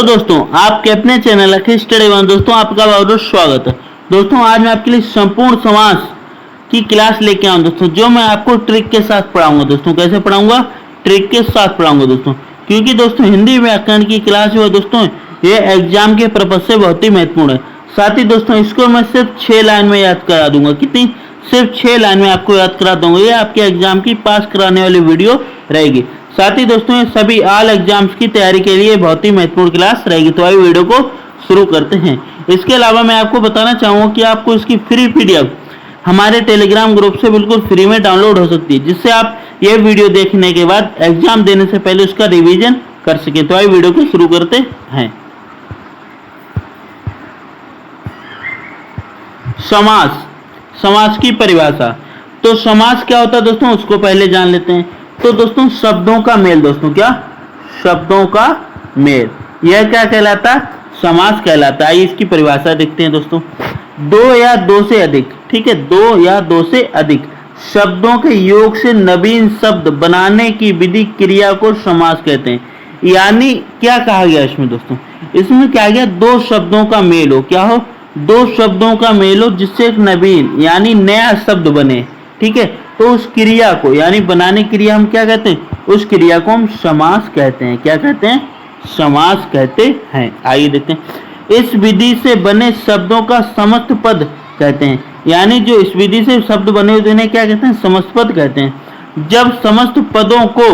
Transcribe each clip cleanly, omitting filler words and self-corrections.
तो दोस्तों आपके अपने चैनल अखिल स्टडी वन दोस्तों आपका बहुत बहुत स्वागत है। दोस्तों आज मैं आपके लिए संपूर्ण समास की क्लास लेके आऊँ दोस्तों, जो मैं आपको ट्रिक के साथ पढ़ाऊंगा दोस्तों। कैसे पढ़ाऊंगा? ट्रिक के साथ पढ़ाऊंगा दोस्तों, क्योंकि दोस्तों हिंदी व्याकरण की क्लास जो है दोस्तों ये एग्जाम के पर्पज से बहुत ही महत्वपूर्ण है। साथ ही दोस्तों इसको मैं सिर्फ 6 लाइन में याद करा दूंगा। कितनी? सिर्फ 6 लाइन में आपको याद करा दूंगा। ये आपके एग्जाम की पास कराने वाली वीडियो रहेगी। साथ ही दोस्तों ये सभी ऑल एग्जाम्स की तैयारी के लिए बहुत ही महत्वपूर्ण क्लास रहेगी। तो आइए वीडियो को शुरू करते हैं। इसके अलावा मैं आपको बताना चाहूँगा कि आपको इसकी फ्री पीडीएफ हमारे टेलीग्राम ग्रुप से बिल्कुल फ्री में डाउनलोड हो सकती है, जिससे आप ये वीडियो देखने के बाद एग्जाम देने से पहले उसका रिवीजन कर सकें। तो आइए वीडियो को शुरू करते हैं। समास, समास की परिभाषा। तो समास क्या होता है दोस्तों, उसको पहले जान लेते हैं। तो दोस्तों शब्दों का मेल दोस्तों, क्या? शब्दों का मेल, यह क्या कहलाता है? समास कहलाता है। इसकी परिभाषा देखते हैं दोस्तों। दो या दो से अधिक, ठीक है, दो या दो से अधिक शब्दों के योग से नवीन शब्द बनाने की विधि क्रिया को समास कहते हैं। यानी क्या कहा गया इसमें दोस्तों? इसमें क्या गया? दो शब्दों का मेल हो। क्या हो? दो शब्दों का मेल हो जिससे एक नवीन यानी नया शब्द बने, ठीक है। तो उस क्रिया को यानी बनाने क्रिया हम क्या कहते हैं? उस क्रिया को हम समास कहते हैं। क्या कहते हैं? समास कहते हैं। आइए देखते हैं। इस विधि से बने शब्दों का समस्त पद कहते हैं। यानी जो इस विधि से शब्द बने हुए उन्हें क्या कहते हैं? समस्त पद कहते हैं। जब समस्त पदों को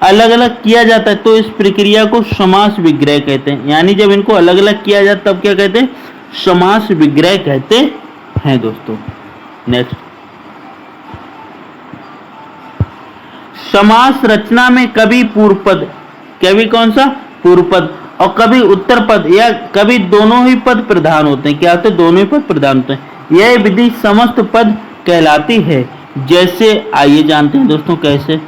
अलग अलग किया जाता है तो इस प्रक्रिया को समास विग्रह कहते हैं। यानी जब इनको अलग अलग किया जाता है तब क्या कहते हैं? समास विग्रह कहते हैं दोस्तों। नेक्स्ट, समास रचना में कभी पूर्व पद, कभी कौन सा? पूर्व पद, और कभी उत्तर पद या कभी दोनों ही पद प्रधान होते हैं। क्या होते हैं? दोनों ही पद प्रधान होते हैं। यह विधि समस्त पद कहलाती है। जैसे आइए जानते हैं दोस्तों कैसे।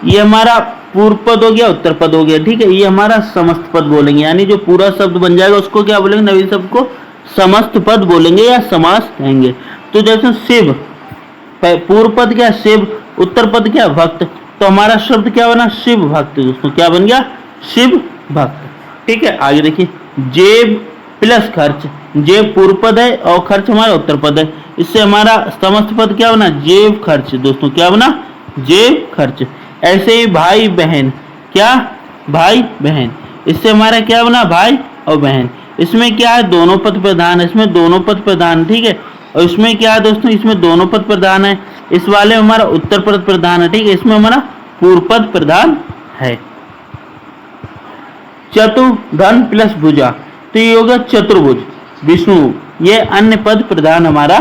ये हमारा पूर्व पद हो गया, उत्तर पद हो गया, ठीक है। ये हमारा समस्त पद बोलेंगे, यानी जो पूरा शब्द बन जाएगा उसको क्या बोलेंगे? नवीन शब्द को समस्त पद बोलेंगे या समास कहेंगे। तो जैसे शिव, पूर्व पद क्या? शिव, उत्तर पद क्या? भक्त। तो हमारा शब्द क्या बना? शिव भक्त दोस्तों। क्या बन गया? शिव भक्त, ठीक है। आगे देखिए, जेब प्लस खर्च। जेब पूर्व पद है और खर्च हमारा उत्तर पद है। इससे हमारा समस्त पद क्या बना? जेब खर्च दोस्तों। क्या बना? जेब खर्च। ऐसे ही भाई बहन, क्या? भाई बहन। इससे हमारा क्या बना? भाई और बहन। इसमें क्या है? दोनों पद प्रधान है। इसमें दोनों पद प्रधान, ठीक है। और इसमें क्या है दोस्तों? इसमें दोनों पद प्रधान है। इस वाले में हमारा उत्तर पद प्रधान है, ठीक है। इसमें हमारा पूर्व पद प्रधान है। चतुर्धन प्लस भुजा, तो ये होगा चतुर्भुज। विष्णु, ये अन्य पद प्रधान हमारा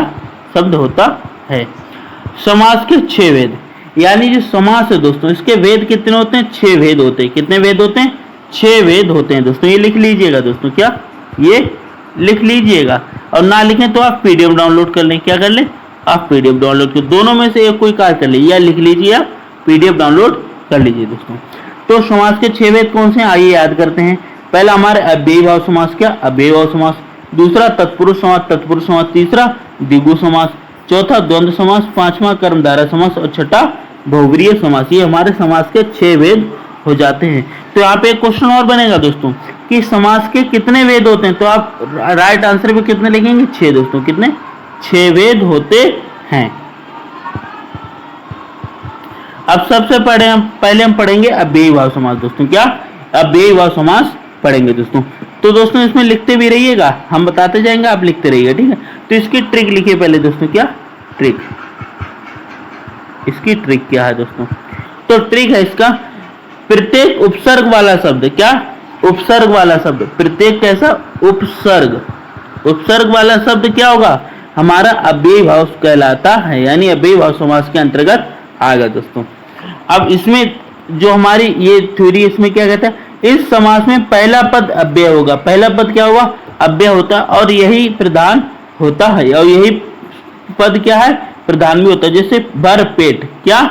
शब्द होता है। समास के 6 वेद, यानी जो समास है दोस्तों इसके वेद कितने होते हैं? 6 वेद होते हैं। कितने वेद होते हैं? 6 वेद होते हैं दोस्तों। ये लिख लीजिएगा दोस्तों। क्या? ये लिख लीजिएगा। और ना लिखें तो आप पीडीएफ डाउनलोड कर लें। क्या कर लें? आप पीडीएफ डाउनलोड कर, दोनों में से एक कोई कार्य कर लीजिए, या लिख लीजिए या पीडीएफ डाउनलोड कर लीजिए दोस्तों। तो समास के 6 वेद कौन से हैं? आइए याद करते हैं। पहला हमारे अव्ययी भाव समास, क्या? अव्ययी भाव समास। दूसरा तत्पुरुष समास, तत्पुरुष समास। तीसरा द्विगु समास। चौथा द्वंद्व समास। पांचवा कर्मधारय समास और छठा बहुव्रीहि समास। ये हमारे समास के 6 वेद हो जाते हैं। तो यहाँ पे एक क्वेश्चन और बनेगा दोस्तों कि समास के कितने वेद होते हैं, तो आप राइट आंसर पे कितने लिखेंगे? 6 दोस्तों। कितने? 6 वेद होते हैं। अब सबसे पहले हम पढ़ेंगे अव्ययी भाव समास दोस्तों। क्या? अव्ययी भाव समास पढ़ेंगे दोस्तों। तो दोस्तों इसमें लिखते भी रहिएगा, हम बताते जाएंगे, आप लिखते रहिएगा, ठीक है। तो इसकी ट्रिक लिखिए पहले दोस्तों। क्या ट्रिक? इसकी ट्रिक क्या है दोस्तों? तो ट्रिक है इसका, प्रत्येक उपसर्ग वाला शब्द, क्या? उपसर्ग वाला शब्द, प्रत्येक कैसा? उपसर्ग, उपसर्ग वाला शब्द क्या होगा? हमारा अव्ययी भाव कहलाता है, यानी अव्ययी भाव समास के अंतर्गत आएगा दोस्तों। अब इसमें जो हमारी ये थ्योरी, इसमें क्या कहता है? इस समास में पहला पद अव्यय होगा। पहला पद क्या होगा? अव्यय होता है, और यही प्रधान होता है, और यही पद क्या है? प्रधान भी होता है। जैसे भर पेट, क्या?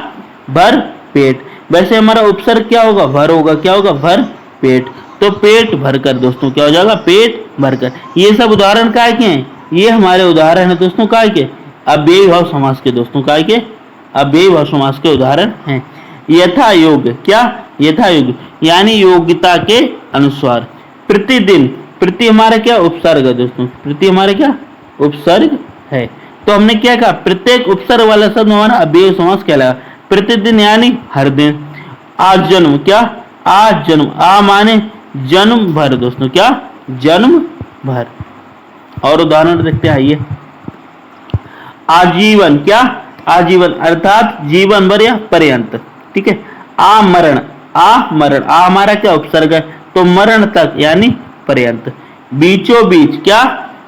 भर पेट। वैसे हमारा उपसर्ग क्या होगा? भर होगा। क्या होगा? भर पेट। तो पेट भरकर दोस्तों क्या हो जाएगा? पेट भरकर। ये सब उदाहरण काय के हैं? ये हमारे उदाहरण है दोस्तों काय के? अव्ययी भाव समास के दोस्तों। काय के? अव्ययी भाव समास के उदाहरण हैं। यथा योग्य, क्या? यथा योग्य यानी योग्यता के अनुसार। प्रतिदिन, प्रति हमारा क्या उपसर्ग है दोस्तों, प्रति हमारा क्या उपसर्ग है। तो हमने क्या कहा, प्रत्येक उपसर्ग वाला शब्द हमारा अव्ययी समास कहलाएगा। प्रतिदिन यानी हर दिन। आज जन्म, क्या आज जन्म, आ माने जन्म भर दोस्तों, क्या जन्म भर। और उदाहरण देखते हैं, आइए। आजीवन, क्या आजीवन अर्थात जीवन भर या पर्यंत, ठीक है। आमरण, आमरण, आ हमारा क्या उपसर्ग है, तो मरण तक यानी पर्यंत। बीचों बीच, क्या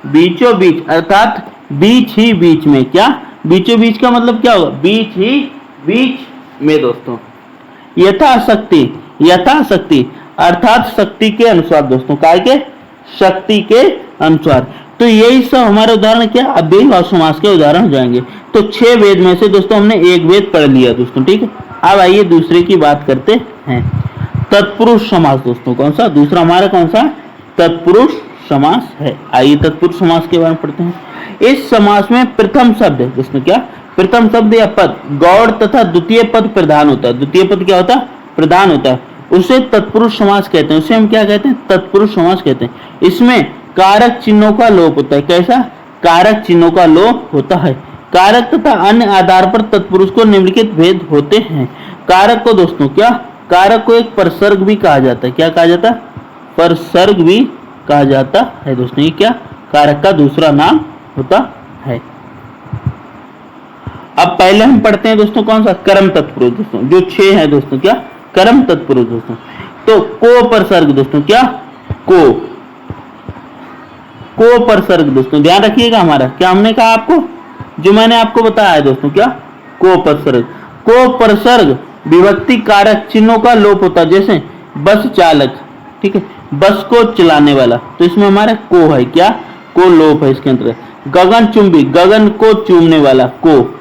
बीचों बीच अर्थात बीच ही बीच में, क्या बीचों बीच का मतलब क्या होगा, बीच ही बीच में दोस्तों। यथाशक्ति, यथाशक्ति अर्थात शक्ति के अनुसार दोस्तों, काय के शक्ति के अनुसार। तो यही सब हमारे उदाहरण क्या अव्ययी भाव समास के उदाहरण हो जाएंगे। तो 6 वेद में से दोस्तों हमने एक वेद पढ़ लिया दोस्तों, ठीक है। अब आइए दूसरे की बात करते हैं। तत्पुरुष समास दोस्तों, कौन सा दूसरा हमारा, कौन सा तत्पुरुष समास है। आइए तत्पुरुष समास के बारे में पढ़ते हैं। इस समास में प्रथम शब्द दोस्तों, क्या प्रथम शब्द या पद गौड़ तथा द्वितीय पद प्रधान होता है। द्वितीय पद क्या होता है, प्रधान होता है, उसे तत्पुरुष समास कहते हैं। उसे हम क्या कहते हैं, तत्पुरुष समास कहते हैं। इसमें कारक चिन्हों का लोप होता है। कैसा, कारक चिन्हों का लोप होता है। कारक तथा अन्य आधार पर तत्पुरुष को निम्नलिखित भेद होते हैं। कारक को दोस्तों, क्या कारक को एक परसर्ग भी कहा जाता है। क्या कहा जाता है, परसर्ग भी कहा जाता है दोस्तों। ये क्या कारक का दूसरा नाम होता है। अब पहले हम पढ़ते हैं दोस्तों कौन सा, कर्म तत्पुरुष दोस्तों, जो 6 है दोस्तों, क्या कर्म तत्पुरुष दोस्तों। तो को परसर्ग दोस्तों, क्या को परसर्ग दोस्तों, ध्यान रखिएगा हमारा, क्या हमने कहा आपको, जो मैंने आपको बताया है दोस्तों, क्या को परसर्ग। को परसर्ग विभक्ति कारक चिन्हों का लोप होता है। जैसे बस चालक, ठीक है, बस को चलाने वाला, तो इसमें हमारा को है, क्या को लोप है इसके अंतर्गत। गगन चुंबी, गगन को चूमने वाला को।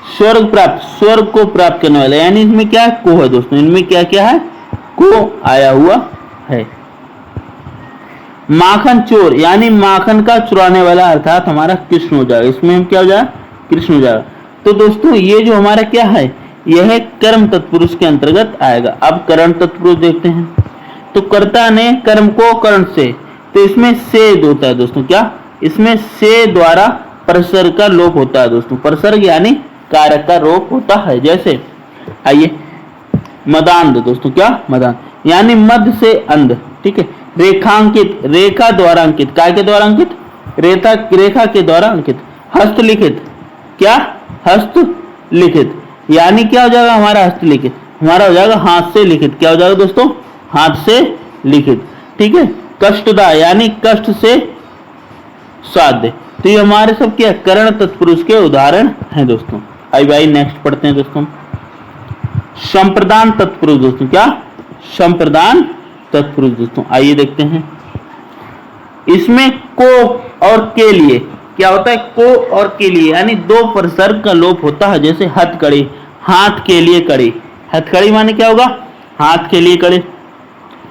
स्वर्ग प्राप्त, स्वर्ग को प्राप्त करने वाला, यानी इसमें क्या है, को है दोस्तों। इनमें क्या क्या है, को आया हुआ है। माखन चोर यानी माखन का चुराने वाला, अर्थात हमारा कृष्ण हो जाएगा। इसमें हम क्या हो जाएगा, कृष्ण हो जाएगा। तो दोस्तों ये जो हमारा क्या है, यह कर्म तत्पुरुष के अंतर्गत आएगा। अब करण तत्पुरुष देखते हैं। तो कर्ता ने कर्म को कर्ण से, तो इसमें से होता है दोस्तों, क्या इसमें से द्वारा परसर्ग का लोप होता है दोस्तों। परसर्ग यानी कारक का लोप होता है। जैसे आइए मदांध दोस्तों, क्या मदांध यानी मध्य से अंध, ठीक है। रेखांकित, रेखा द्वारा अंकित, काय के द्वारा अंकित, रेखा रेखा के द्वारा अंकित। हस्तलिखित, क्या हस्तलिखित यानी क्या हो जाएगा हमारा, हस्तलिखित हमारा हो जाएगा हाथ से लिखित। क्या हो जाएगा दोस्तों, हाथ से लिखित, ठीक है। कष्टदा यानी कष्ट से साध्य। तो ये हमारे सब क्या करण तत्पुरुष के उदाहरण हैं दोस्तों। आइए नेक्स्ट पढ़ते हैं दोस्तों। संप्रदान तत्पुरुष दोस्तों, क्या संप्रदान तत्पुरुष दोस्तों, आइए देखते हैं। इसमें को और के लिए क्या होता है, को और के लिए यानी 2 परसर्ग का लोप होता है। जैसे हथकड़ी, हाथ के लिए कड़ी, हथकड़ी माने क्या होगा, हाथ के लिए कड़ी।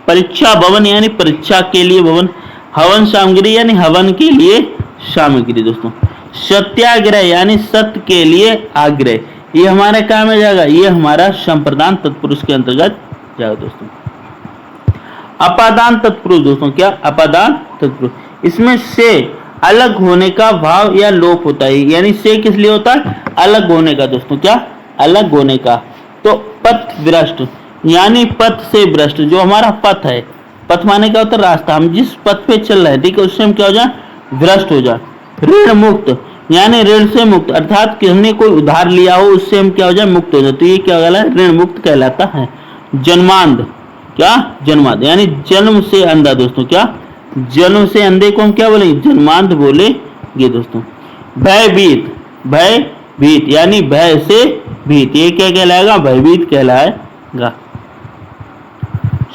परीक्षा भवन यानी परीक्षा के लिए भवन। हवन सामग्री यानी हवन के लिए सामग्री दोस्तों। सत्याग्रह यानी सत्य के लिए आग्रह, ये हमारा काम में जाएगा, ये हमारा संप्रदान तत्पुरुष के अंतर्गत जाएगा दोस्तों। अपादान तत्पुरुष दोस्तों, क्या अपादान तत्पुरुष, इसमें से अलग होने का भाव या लोप होता है। यानी से किस लिए होता है, अलग होने का दोस्तों, क्या अलग होने का। तो पथ भ्रष्ट यानी पथ से भ्रष्ट, जो हमारा पथ है, पथ माने क्या होता है, रास्ता, हम जिस पथ पे चल रहे हैं, ठीक है, उससे हम क्या हो जाए, भ्रष्ट हो जाए। ऋण मुक्त यानी ऋण से मुक्त, अर्थात किसने कोई उधार लिया हो उससे हम क्या हो जाए, मुक्त हो जाए, तो ये क्या कहलाता है, ऋण मुक्त कहलाता है। जन्मांध, क्या जन्मांध यानी जन्म से अंधा दोस्तों, क्या जन्म से अंधे को हम क्या बोलेंगे, जन्मांध बोलेंगे दोस्तों। भयभीत, भयभीत यानी भय से भीत, ये क्या कहलाएगा, भयभीत कहलाएगा।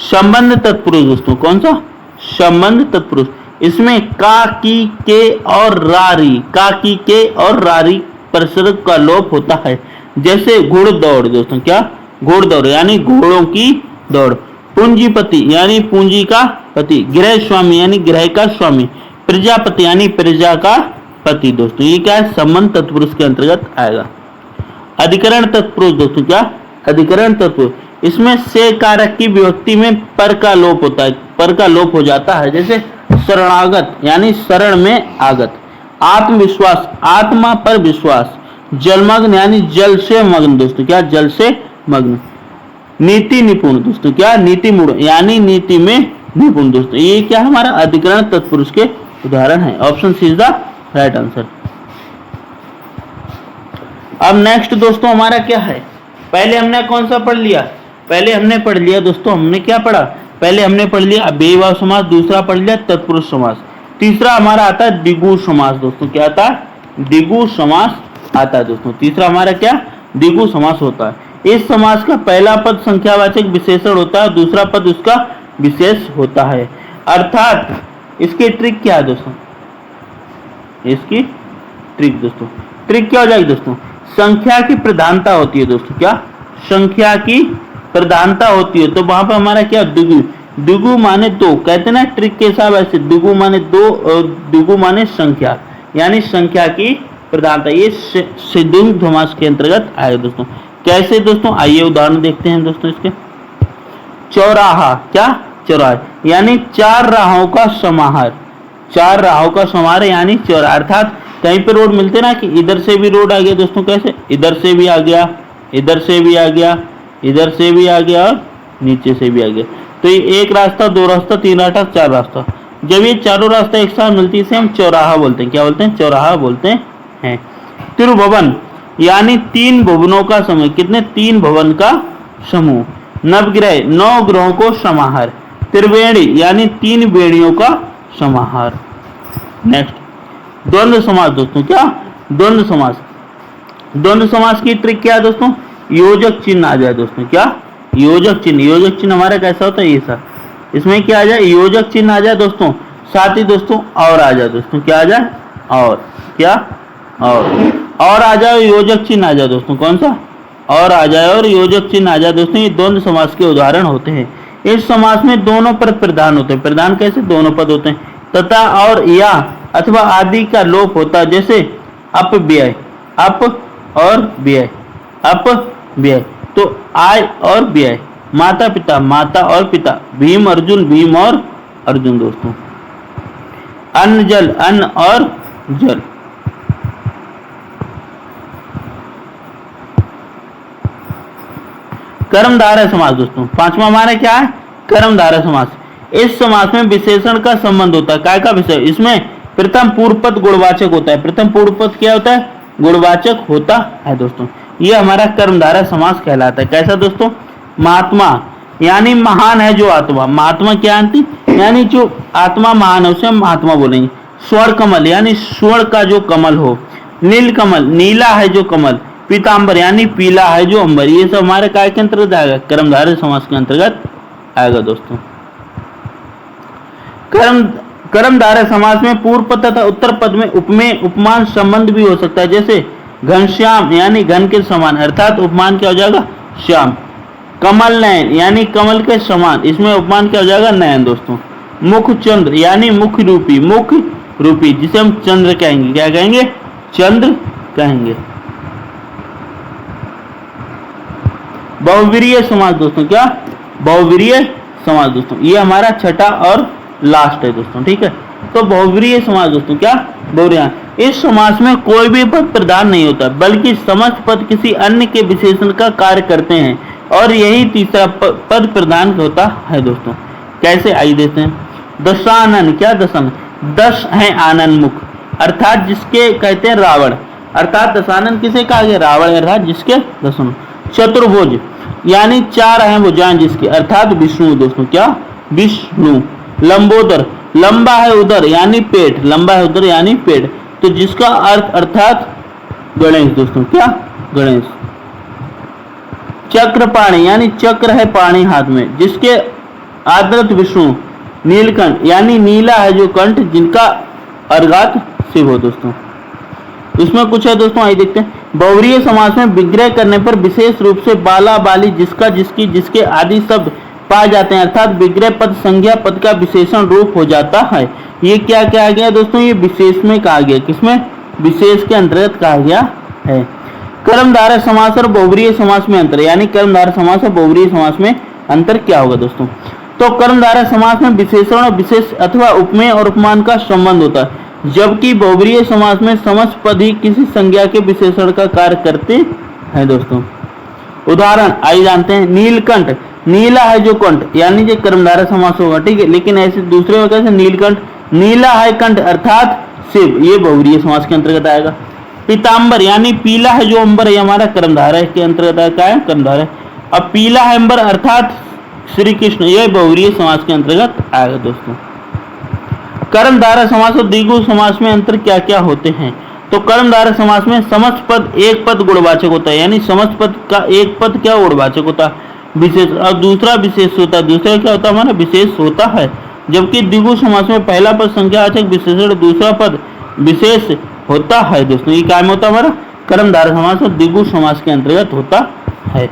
संबंध तत्पुरुष दोस्तों, कौन सा संबंध तत्पुरुष, इसमें का की के और रारी, का की के और रारी परसर्ग का लोप होता है। जैसे घुड़दौड़ दोस्तों, क्या घुड़दौड़ यानी घोड़ों की दौड़। पूंजीपति यानी पूंजी का पति। गृह स्वामी यानी गृह का स्वामी। प्रजापति यानी प्रजा का पति दोस्तों, ये क्या है, संबंध तत्पुरुष के अंतर्गत आएगा। अधिकरण तत्पुरुष दोस्तों, क्या अधिकरण तत्पुरुष, इसमें से कारक की विभक्ति में पर का लोप होता है, पर का लोप हो जाता है। जैसे शरणागत यानी शरण में आगत, आत्मविश्वास आत्मा पर विश्वास, जलमग्न यानी जल से मग्न दोस्तों, क्या जल से मग्न, नीति निपुण दोस्तों, क्या नीति मूढ़ यानी नीति में निपुण दोस्तों। ये क्या हमारा अधिकरण तत्पुरुष के उदाहरण है। Option C is the right answer. अब नेक्स्ट दोस्तों हमारा क्या है, पहले हमने कौन सा पढ़ लिया, पहले हमने पढ़ लिया दोस्तों, हमने क्या पढ़ा, पहले हमने पढ़ लिया अव्ययीभाव समास, दूसरा पढ़ लिया तत्पुरुष समास, तीसरा हमारा आता है द्विगु समास दोस्तों, क्या आता है, द्विगु समास आता है दोस्तों। तीसरा हमारा क्या, द्विगु समास होता है। इस समास का पहला पद संख्यावाचक विशेषण होता है, दूसरा पद उसका विशेष होता है। अर्थात इसकी ट्रिक क्या है दोस्तों, इसकी ट्रिक दोस्तों, ट्रिक क्या हो जाएगी दोस्तों, संख्या की प्रधानता होती है दोस्तों, क्या संख्या की प्रधानता होती है, तो वहां पर हमारा क्या द्विगु, द्विगु माने दो, कहते ना ट्रिक के हिसाब ऐसे, द्विगु माने दो और द्विगु माने संख्या, यानी संख्या की प्रधानता, ये द्वंद्व समास के अंतर्गत आएगा दोस्तों। कैसे दोस्तों, आइए उदाहरण देखते हैं दोस्तों इसके। चौराहा, क्या चौराहा यानी चार राहों का समाहार, चार राहों का समाहार यानी चौराहा। अर्थात कहीं पे रोड मिलते ना कि इधर से भी रोड आ गया दोस्तों, कैसे इधर से भी आ गया, इधर से भी आ गया, इधर से भी आ गया और नीचे से भी आ गया, तो ये एक रास्ता, दो रास्ता, तीन रास्ता, चार रास्ता, जब ये चारों रास्ता एक साथ मिलती है इसे हम चौराहा बोलते हैं, क्या बोलते हैं, चौराहा बोलते हैं। त्रिभुवन यानी तीन भुवनों का समूह, कितने, तीन भवन का समूह। नवग्रह, नौ ग्रहों को समाहार। त्रिवेणी यानी तीन बेड़ियों का समाहार। नेक्स्ट द्वंद्व समास दोस्तों, क्या द्वंद्व समास, द्वंद्व समास की ट्रिक क्या है दोस्तों, योजक चिन्ह आ जाए दोस्तों, क्या योजक चिन्ह, योजक चिन्ह हमारा कैसा होता है, ये सर, इसमें क्या आ जाए, योजक चिन्ह आ जाए दोस्तों, साथ ही दोस्तों और आ जाए दोस्तों, क्या आ जाए, और क्या, और आ जाए, योजक चिन्ह आ जाए दोस्तों, कौन सा, और आ जाए और योजक चिन्ह आ जाए दोस्तों, ये द्वंद्व समास के उदाहरण होते हैं। इस समास में दोनों पद प्रधान होते हैं, प्रधान कैसे, दोनों पद होते हैं, तथा और या अथवा आदि का लोप होता है, जैसे अपव्यय, अप और व्यय, अपव्यय, तो आय और व्यय, माता पिता, माता और पिता, भीम अर्जुन, भीम और अर्जुन दोस्तों, अन्न जल, अन्न और जल। कर्मधारय समास दोस्तों, पांचवा हमारा क्या है, कर्मधारय समास। इस समास में विशेषण का संबंध होता है, काय का विषय, इसमें प्रथम पूर्व पद गुणवाचक होता है, प्रथम पूर्व पद क्या होता है, गुणवाचक होता है दोस्तों। ये हमारा कर्मधारय समास कहलाता है। कैसा दोस्तों, महात्मा यानी महान है जो आत्मा, महात्मा क्या आंती यानी जो आत्मा महान है उसे हम महात्मा बोलेंगे। स्वर्ण कमल यानी स्वर्ण का जो कमल हो, नील कमल नीला है जो कमल, पीतांबर यानी पीला है जो अंबर, ये सब हमारे काय के अंतर्गत आएगा, कर्मधारय समास के अंतर्गत आएगा दोस्तों। कर्मधारय समास में पूर्व पद तथा उत्तर पद में उपमेय उपमान संबंध भी हो सकता है, जैसे घनश्याम यानी घन के समान, अर्थात उपमान क्या हो जाएगा, श्याम। कमल नयन यानी कमल के समान, इसमें उपमान क्या हो जाएगा, नयन दोस्तों। मुख चंद्र यानी मुख रूपी, मुख रूपी जिसे हम चंद्र कहेंगे, क्या कहेंगे, चंद्र कहेंगे। बहुवीर्य समास दोस्तों, क्या बहुवीर्य समास दोस्तों, ये हमारा छठा और लास्ट है दोस्तों, ठीक है। तो बहुवीर्य समास दोस्तों, क्या बहुवीर्य, इस समास में कोई भी पद प्रधान नहीं होता, बल्कि समस्त पद किसी अन्य के विशेषण का कार्य करते हैं, और यही तीसरा पद प्रधान होता है दोस्तों। कैसे, आई देते हैं। दशानन, क्या दशानन, दश है आनंद मुख, अर्थात जिसके कहते हैं रावण, अर्थात दशानन किसे कहा गया, रावण, अर्थात जिसके दशानन। चतुर्भुज यानी चार हैं भुजाएं जिसकी, अर्थात विष्णु दोस्तों, क्या विष्णु। लंबोदर, लंबा है उदर यानी पेट, लंबा है उदर यानी पेट, तो जिसका अर्थ अर्थात गणेश दोस्तों, क्या गणेश। चक्रपाणी यानी चक्र है पाणी हाथ में, जिसके आदरत विष्णु। नीलकंठ यानी नीला है जो कंठ, जिनका अर्घात शिव हो दोस्तों। इसमें कुछ है दोस्तों, आइए देखते हैं। बहुव्रीहि समास में विग्रह करने पर विशेष रूप से बाला, बाली, जिसका, जिसकी, जिसके आदि शब्द पाए जाते हैं, अर्थात विग्रह पद संज्ञा पद का विशेषण रूप हो जाता है। ये क्या कहा गया दोस्तों, ये विशेष में कहा गया, किसमें, विशेष के अंतर्गत कहा गया है। कर्मधारय समास और बहुब्रीहि समास में अंतर, यानी कर्मधारय समास और बहुब्रीहि समास में अंतर क्या होगा दोस्तों? तो कर्मधारय समास में विशेषण और विशेष अथवा उपमेय और उपमान का संबंध होता है, जबकि बहुब्रीहि समास में समस्त पद ही किसी संज्ञा के विशेषण का कार्य करते हैं दोस्तों। उदाहरण आइए जानते हैं। नीलकंठ, नीला है जो कंठ, यानी जो कर्मधारय समास होगा, ठीक है। लेकिन ऐसे दूसरे में कैसे नीलकंठ, नीला है कंठ अर्थात शिव, ये बहुब्रीहि समास के अंतर्गत आएगा। पीतांबर, यानी पीला है जो अंबर, ये हमारा कर्मधारय के अंतर्गत क्या है? कर्मधारय। अब पीला है अंबर अर्थात श्री कृष्ण, यह बहुब्रीहि समास के अंतर्गत आएगा दोस्तों। कर्मधारय समास और द्विगु समास में अंतर क्या क्या होते हैं? तो कर्मधारय समास में समस्त पद एक पद गुणवाचक होता है, यानी समस्त पद का एक पद क्या गुणवाचक होता है? विशेष, और दूसरा विशेष होता है। दूसरा क्या होता है? हमारा विशेष होता है। जबकि द्विगु समास में पहला पद संख्यावाचक विशेषण, दूसरा पद विशेष होता है दोस्तों। ये क्या होता है? हमारा कर्मधारय समास और द्विगु समास के अंतर्गत होता है।